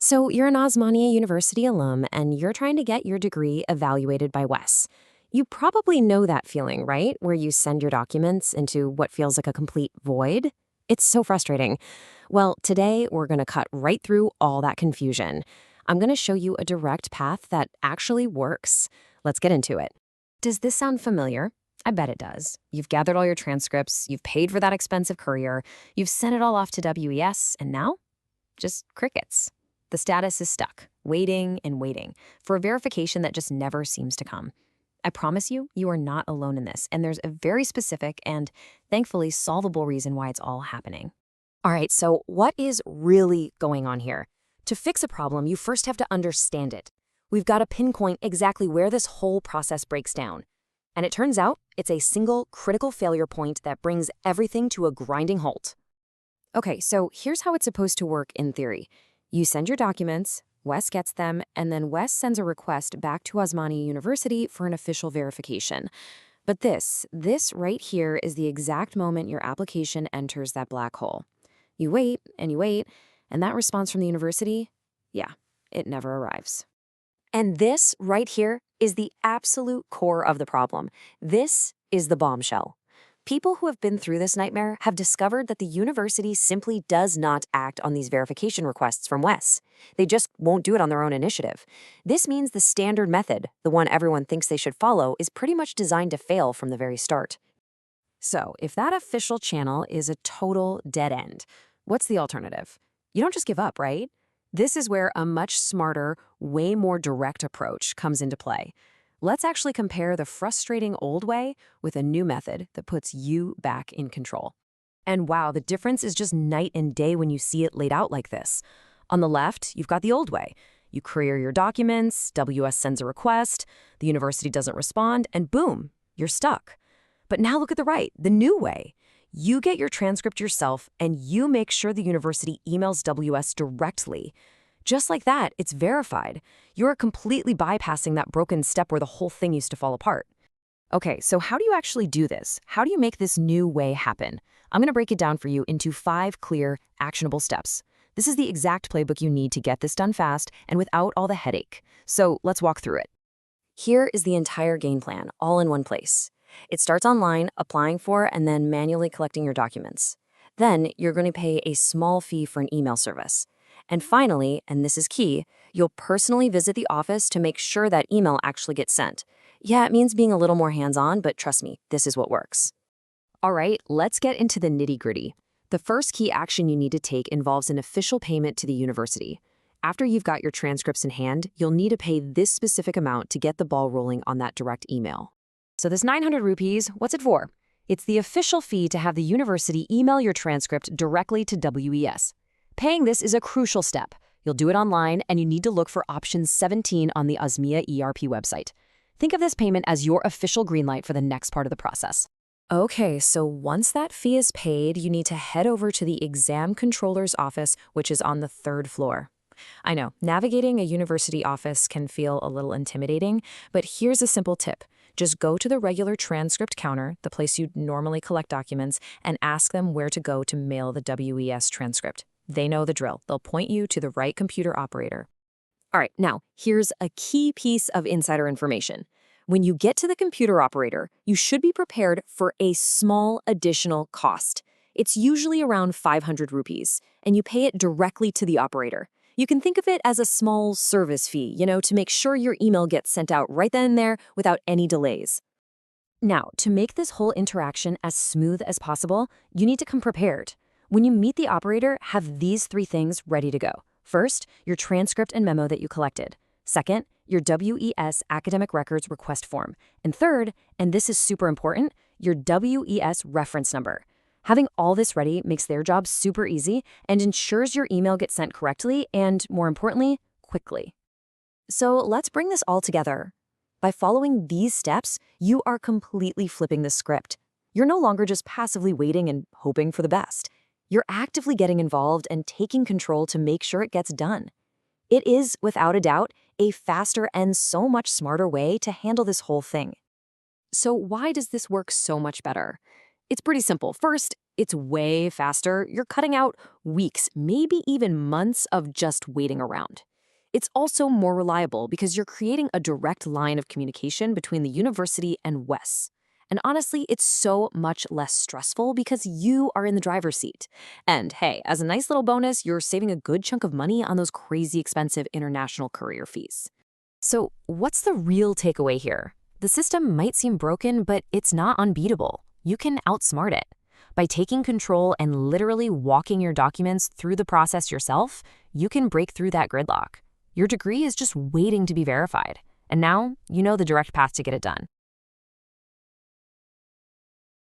So you're an Osmania University alum and you're trying to get your degree evaluated by WES. You probably know that feeling, right? Where you send your documents into what feels like a complete void. It's so frustrating. Well, today we're going to cut right through all that confusion. I'm going to show you a direct path that actually works. Let's get into it. Does this sound familiar? I bet it does. You've gathered all your transcripts, you've paid for that expensive courier, you've sent it all off to WES, and now? Just crickets. The status is stuck, waiting and waiting, for a verification that just never seems to come. I promise you, you are not alone in this, and there's a very specific and, thankfully, solvable reason why it's all happening. All right, so what is really going on here? To fix a problem, you first have to understand it. We've got to pinpoint exactly where this whole process breaks down. And it turns out it's a single critical failure point that brings everything to a grinding halt. Okay, so here's how it's supposed to work in theory. You send your documents, WES gets them, and then WES sends a request back to Osmania University for an official verification. But this right here is the exact moment your application enters that black hole. You wait, and that response from the university, yeah, it never arrives. And this right here is the absolute core of the problem. This is the bombshell. People who have been through this nightmare have discovered that the university simply does not act on these verification requests from WES. They just won't do it on their own initiative. This means the standard method, the one everyone thinks they should follow, is pretty much designed to fail from the very start. So, if that official channel is a total dead end, what's the alternative? You don't just give up, right? This is where a much smarter, way more direct approach comes into play. Let's actually compare the frustrating old way with a new method that puts you back in control. And wow, the difference is just night and day when you see it laid out like this. On the left, you've got the old way. You courier your documents, WS sends a request, the university doesn't respond, and boom, you're stuck. But now look at the right, the new way. You get your transcript yourself, and you make sure the university emails WS directly. Just like that, it's verified. You're completely bypassing that broken step where the whole thing used to fall apart. Okay, so how do you actually do this? How do you make this new way happen? I'm going to break it down for you into 5 clear, actionable steps. This is the exact playbook you need to get this done fast and without all the headache. So let's walk through it. Here is the entire game plan, all in one place. It starts online, applying for and then manually collecting your documents. Then you're going to pay a small fee for an email service. And finally, and this is key, you'll personally visit the office to make sure that email actually gets sent. Yeah, it means being a little more hands-on, but trust me, this is what works. All right, let's get into the nitty-gritty. The first key action you need to take involves an official payment to the university. After you've got your transcripts in hand, you'll need to pay this specific amount to get the ball rolling on that direct email. So this 900 rupees, what's it for? It's the official fee to have the university email your transcript directly to WES. Paying this is a crucial step. You'll do it online, and you need to look for option 17 on the Osmia ERP website. Think of this payment as your official green light for the next part of the process. Okay, so once that fee is paid, you need to head over to the exam controller's office, which is on the 3rd floor. I know, navigating a university office can feel a little intimidating, but here's a simple tip. Just go to the regular transcript counter, the place you'd normally collect documents, and ask them where to go to mail the WES transcript. They know the drill. They'll point you to the right computer operator. All right, now, here's a key piece of insider information. When you get to the computer operator, you should be prepared for a small additional cost. It's usually around 500 rupees, and you pay it directly to the operator. You can think of it as a small service fee, to make sure your email gets sent out right then and there without any delays. Now, to make this whole interaction as smooth as possible, you need to come prepared. When you meet the operator, have these 3 things ready to go. First, your transcript and memo that you collected. Second, your WES academic records request form. And third, and this is super important, your WES reference number. Having all this ready makes their job super easy and ensures your email gets sent correctly and, more importantly, quickly. So let's bring this all together. By following these steps, you are completely flipping the script. You're no longer just passively waiting and hoping for the best. You're actively getting involved and taking control to make sure it gets done. It is, without a doubt, a faster and so much smarter way to handle this whole thing. So why does this work so much better? It's pretty simple. First, It's way faster. You're cutting out weeks, maybe even months of just waiting around. It's also more reliable because you're creating a direct line of communication between the university and WES. And honestly, it's so much less stressful because you are in the driver's seat. And hey, as a nice little bonus, you're saving a good chunk of money on those crazy expensive international courier fees. So, what's the real takeaway here? The system might seem broken, but it's not unbeatable. You can outsmart it. By taking control and literally walking your documents through the process yourself, you can break through that gridlock. Your degree is just waiting to be verified. And now, you know the direct path to get it done.